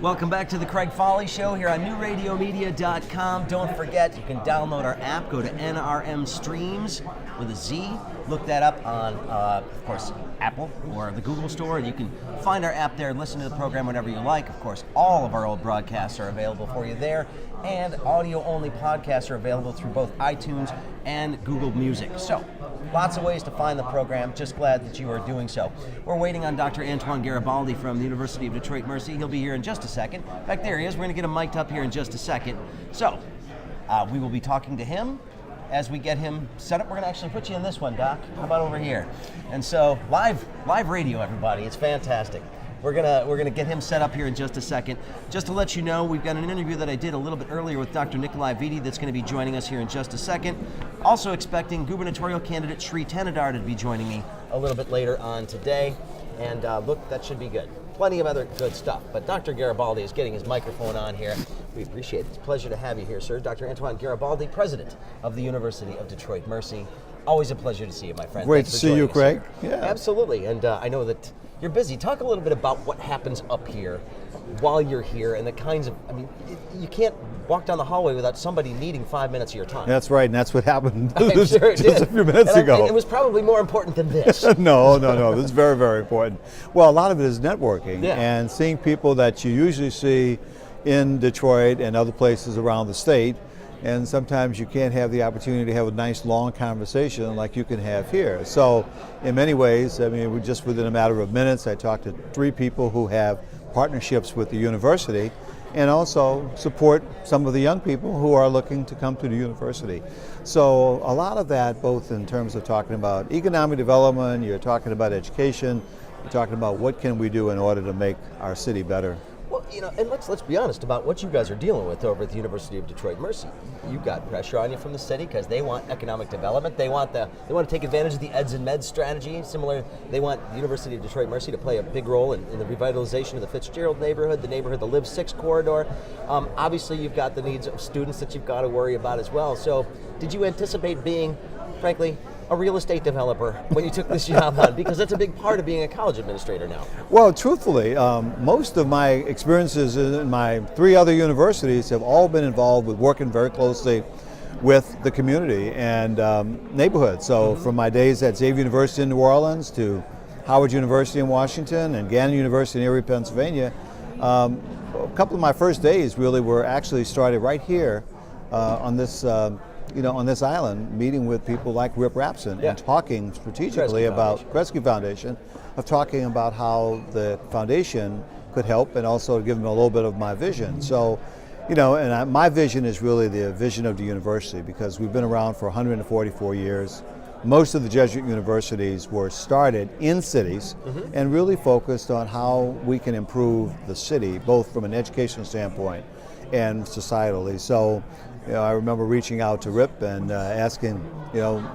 Welcome back to the Craig Fahle Show here on newradiomedia.com. Don't forget, you can download our app. Go to NRM Streams with a Z. Look that up on, of course, Apple or the Google Store, and you can find our app there and listen to the program whenever you like. Of course, all of our old broadcasts are available for you there, and audio-only podcasts are available through both iTunes and Google Music. So, lots of ways to find the program. Just glad that you are doing so. We're waiting on Dr. Antoine Garibaldi from the University of Detroit Mercy. He'll be here in just a second. In fact, there he is. We're going to get him mic'd up here in just a second. So, we will be talking to him as we get him set up. We're going to actually put you in this one, Doc. How about over here? And so, live radio, everybody. It's fantastic. We're gonna get him set up here in just a second. Just to let you know, we've got an interview that I did a little bit earlier with Dr. Nikolai Viti that's going to be joining us here in just a second. Also expecting gubernatorial candidate Sri Thanedar to be joining me a little bit later on today. And look, that should be good. Plenty of other good stuff. But Dr. Garibaldi is getting his microphone on here. We appreciate it. It's a pleasure to have you here, sir. Dr. Antoine Garibaldi, president of the University of Detroit Mercy. Always a pleasure to see you, my friend. Great to see you, Craig. Yeah, absolutely. And I know that you're busy. Talk a little bit about what happens up here while you're here and the kinds of, you can't walk down the hallway without somebody needing 5 minutes of your time. That's right, and that's what happened I'm sure it just did. a few minutes ago. And it was probably more important than this. No, this is very, very important. Well, a lot of it is networking and seeing people that you usually see in Detroit and other places around the state. And sometimes you can't have the opportunity to have a nice long conversation like you can have here. So in many ways, we just within a matter of minutes, I talked to 3 people who have partnerships with the university and also support some of the young people who are looking to come to the university. So a lot of that, both in terms of talking about economic development, you're talking about education, you're talking about what can we do in order to make our city better. Well, and let's be honest about what you guys are dealing with over at the University of Detroit Mercy. You got pressure on you from the city because they want economic development. They want to take advantage of the eds and meds strategy. Similar, they want the University of Detroit Mercy to play a big role in the revitalization of the Fitzgerald neighborhood, the Live 6 corridor. Obviously, you've got the needs of students that you've got to worry about as well. So, did you anticipate being, frankly, a real estate developer when you took this job on? Because that's a big part of being a college administrator now. Well, truthfully, most of my experiences in my 3 other universities have all been involved with working very closely with the community and neighborhoods. So from my days at Xavier University in New Orleans to Howard University in Washington and Gannon University in Erie, Pennsylvania, a couple of my first days really were actually started right here on this on this island, meeting with people like Rip Rapson and talking strategically about Kresge Foundation, of talking about how the foundation could help and also give them a little bit of my vision. So, my vision is really the vision of the university because we've been around for 144 years. Most of the Jesuit universities were started in cities and really focused on how we can improve the city, both from an educational standpoint and societally. So, I remember reaching out to Rip and asking,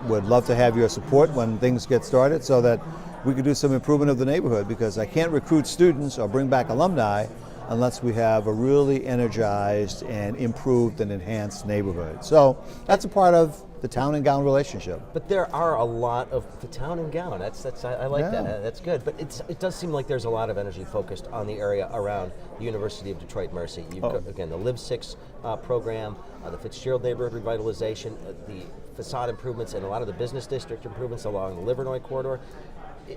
would love to have your support when things get started so that we could do some improvement of the neighborhood, because I can't recruit students or bring back alumni unless we have a really energized and improved and enhanced neighborhood. So that's a part of the town and gown relationship. But there are a lot of the town and gown. That's I like that. That's good. But it does seem like there's a lot of energy focused on the area around the University of Detroit Mercy. You've got, again, the Live 6 program, the Fitzgerald neighborhood revitalization, the facade improvements, and a lot of the business district improvements along the Livernois corridor.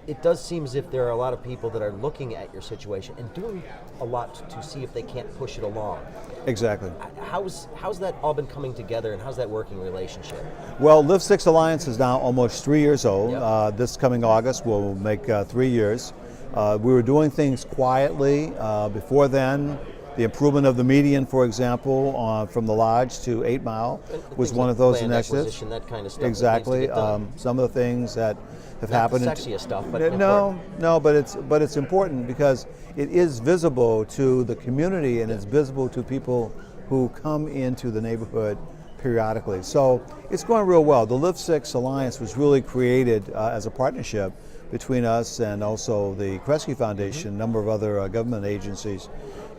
It does seem as if there are a lot of people that are looking at your situation and doing a lot to see if they can't push it along. Exactly. How's that all been coming together, and how's that working relationship? Well, Live 6 Alliance is now almost 3 years old. This coming August will make 3 years. We were doing things quietly before then. The improvement of the median, for example, from the Lodge to 8 Mile was one of those initiatives. That kind of stuff. Exactly. Some of the things that have happened. Not the sexiest stuff, but no, but it's important because it is visible to the community and it's visible to people who come into the neighborhood periodically. So it's going real well. The Live 6 Alliance was really created as a partnership between us and also the Kresge Foundation, a number of other government agencies,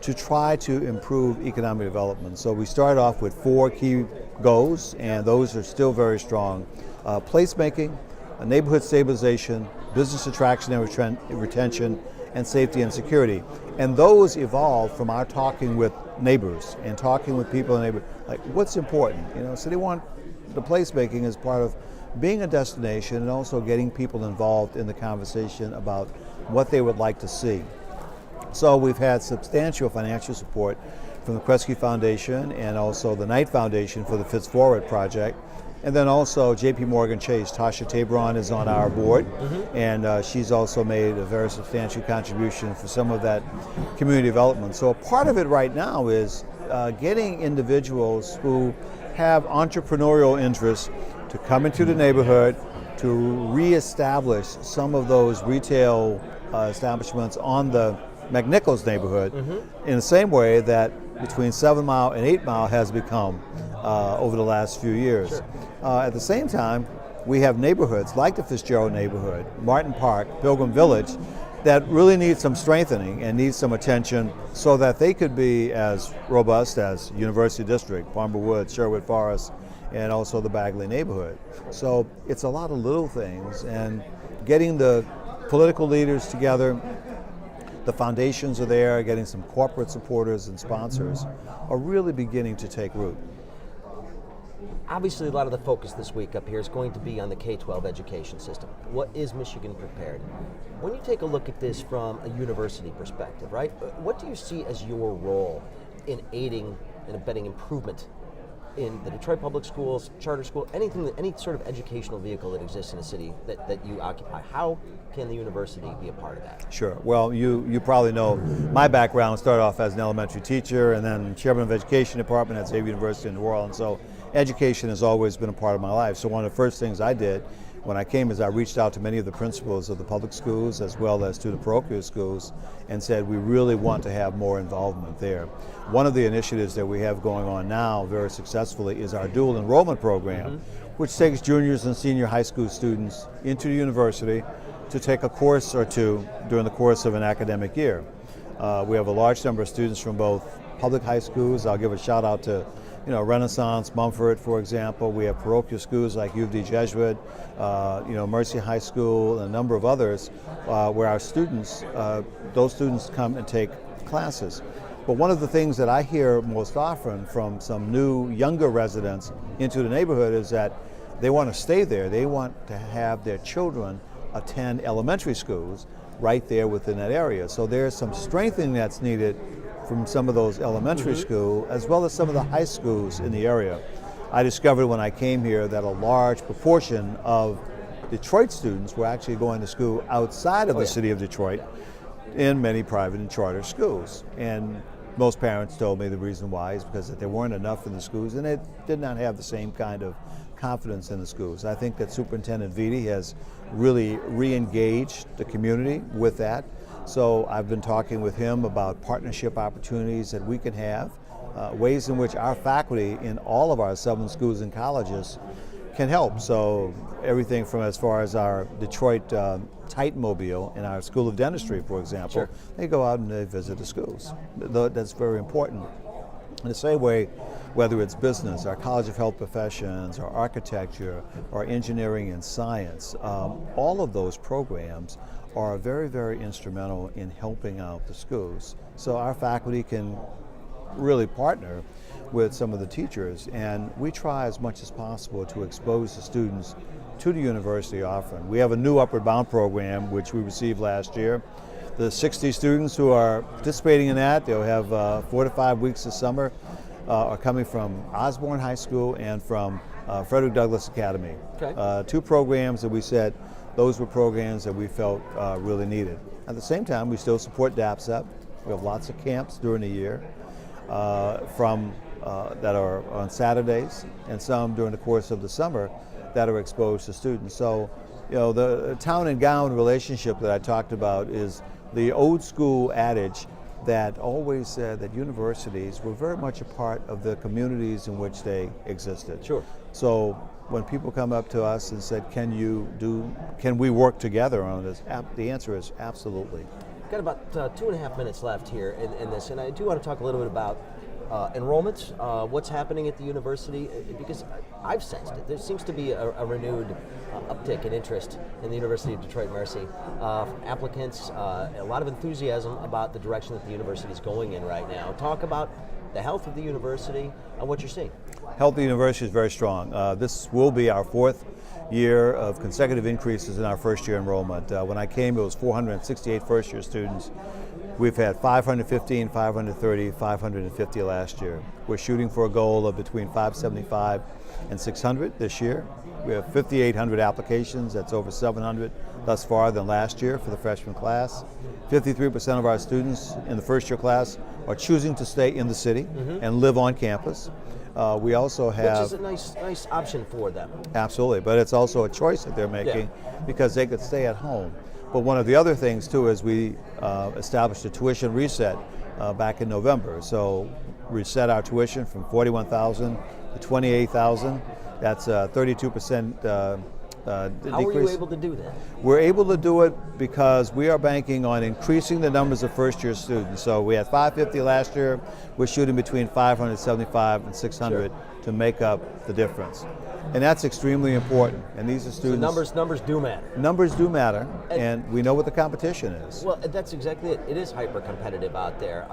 to try to improve economic development. So we started off with 4 key goals, and those are still very strong. Placemaking, neighborhood stabilization, business attraction and retention, and safety and security. And those evolved from our talking with neighbors and talking with people in the neighborhood, like what's important, so they want the placemaking as part of being a destination and also getting people involved in the conversation about what they would like to see. So we've had substantial financial support from the Kresge Foundation and also the Knight Foundation for the Fits Forward project. And then also JP Morgan Chase, Tasha Tabron is on our board, and she's also made a very substantial contribution for some of that community development. So a part of it right now is getting individuals who have entrepreneurial interests to come into the neighborhood, to reestablish some of those retail establishments on the McNichols neighborhood in the same way that between 7 Mile and 8 Mile has become over the last few years. Sure. At the same time, we have neighborhoods like the Fitzgerald neighborhood, Martin Park, Pilgrim Village, that really need some strengthening and need some attention so that they could be as robust as University District, Palmer Woods, Sherwood Forest, and also the Bagley neighborhood. So it's a lot of little things, and getting the political leaders together, the foundations are there, getting some corporate supporters and sponsors are really beginning to take root. Obviously, a lot of the focus this week up here is going to be on the K-12 education system. What is Michigan prepared? When you take a look at this from a university perspective, right, what do you see as your role in aiding and abetting improvement in the Detroit public schools, charter school, anything, any sort of educational vehicle that exists in a city that you occupy? How can the university be a part of that? Sure. Well, you probably know my background started off as an elementary teacher and then chairman of education department at Xavier University in New Orleans. So education has always been a part of my life. So one of the first things I did when I came is I reached out to many of the principals of the public schools as well as to the parochial schools and said we really want to have more involvement there. One of the initiatives that we have going on now very successfully is our dual enrollment program, which takes juniors and senior high school students into the university to take a course or two during the course of an academic year. We have a large number of students from both public high schools. I'll give a shout out to Renaissance, Mumford, for example. We have parochial schools like U of D Jesuit, Mercy High School, and a number of others where our students, those students come and take classes. But one of the things that I hear most often from some new, younger residents into the neighborhood is that they want to stay there. They want to have their children attend elementary schools right there within that area. So there's some strengthening that's needed from some of those elementary schools as well as some of the high schools in the area. I discovered when I came here that a large proportion of Detroit students were actually going to school outside of the city of Detroit in many private and charter schools. And most parents told me the reason why is because that there weren't enough in the schools and they did not have the same kind of confidence in the schools. I think that Superintendent Vitti has really re-engaged the community with that. So I've been talking with him about partnership opportunities that we can have, ways in which our faculty in all of our 7 schools and colleges can help. So everything from as far as our Detroit Titanmobile in our School of Dentistry, for example, they go out and they visit the schools. That's very important. In the same way, whether it's business, our College of Health Professions, or architecture, or engineering and science, all of those programs are very, very instrumental in helping out the schools. So our faculty can really partner with some of the teachers, and we try as much as possible to expose the students to the university offering. We have a new Upward Bound program which we received last year. The 60 students who are participating in that, they'll have 4 to 5 weeks this summer, are coming from Osborne High School and from Frederick Douglass Academy. Okay. 2 programs that we said those were programs that we felt really needed. At the same time, we still support DAPSEP. We have lots of camps during the year that are on Saturdays and some during the course of the summer that are exposed to students. So, the town and gown relationship that I talked about is the old school adage that always said that universities were very much a part of the communities in which they existed. Sure. So when people come up to us and said, can we work together on this? The answer is absolutely. Got about 2.5 minutes left here in this, and I do want to talk a little bit about enrollment, what's happening at the university, because I've sensed it. There seems to be a renewed uptick in interest in the University of Detroit Mercy. Applicants, a lot of enthusiasm about the direction that the university is going in right now. Talk about the health of the university and what you're seeing. Health of the university is very strong. This will be our 4th year of consecutive increases in our first year enrollment. When I came, it was 468 first year students. We've had 515, 530, 550 last year. We're shooting for a goal of between 575 and 600 this year. We have 5,800 applications. That's over 700 thus far than last year for the freshman class. 53% of our students in the first year class are choosing to stay in the city and live on campus. We also have... Which is a nice option for them. Absolutely, but it's also a choice that they're making because they could stay at home. But one of the other things too is we established a tuition reset back in November. So we set our tuition from $41,000 to $28,000. That's a 32% decrease. How were you able to do that? We're able to do it because we are banking on increasing the numbers of first-year students. So we had 550 last year. We're shooting between 575 and 600 to make up the difference. And that's extremely important. And these are students... So numbers do matter. Numbers do matter, and we know what the competition is. Well, that's exactly it. It is hyper-competitive out there.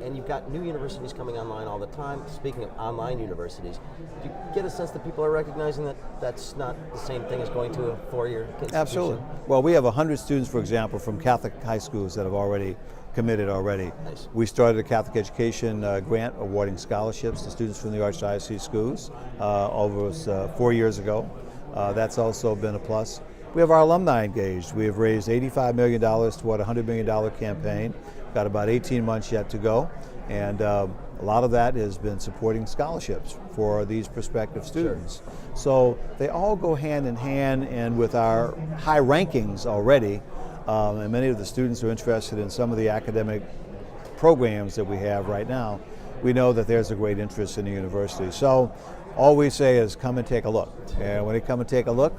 And you've got new universities coming online all the time. Speaking of online universities, do you get a sense that people are recognizing that that's not the same thing as going to a four-year institution? Absolutely. Well, we have 100 students, for example, from Catholic high schools that have already committed already. Nice. We started a Catholic education grant awarding scholarships to students from the Archdiocese schools over 4 years ago. That's also been a plus. We have our alumni engaged. We have raised $85 million toward a $100 million campaign. Got about 18 months yet to go. And a lot of that has been supporting scholarships for these prospective students. Sure. So they all go hand in hand, and with our high rankings already, and many of the students are interested in some of the academic programs that we have right now, we know that there's a great interest in the university. So all we say is come and take a look. And when they come and take a look,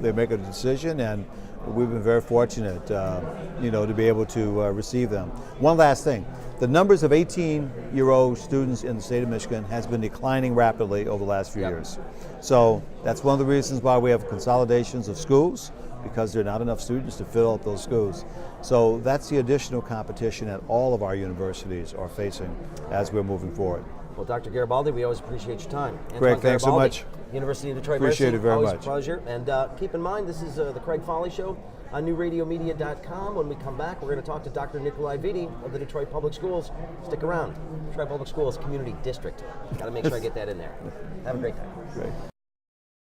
they make a decision, and we've been very fortunate to be able to receive them. One last thing, the numbers of 18-year-old students in the state of Michigan has been declining rapidly over the last few years. So that's one of the reasons why we have consolidations of schools, because there are not enough students to fill up those schools. So that's the additional competition that all of our universities are facing as we're moving forward. Well, Dr. Garibaldi, we always appreciate your time. Craig, thanks so much. University of Detroit Appreciate Mercy, it very always much. A pleasure. And keep in mind, this is the Craig Fahle Show on newradiomedia.com. When we come back, we're going to talk to Dr. Nikolai Vitti of the Detroit Public Schools. Stick around. Detroit Public Schools Community District. Got to make sure I get that in there. Have a great time. Great.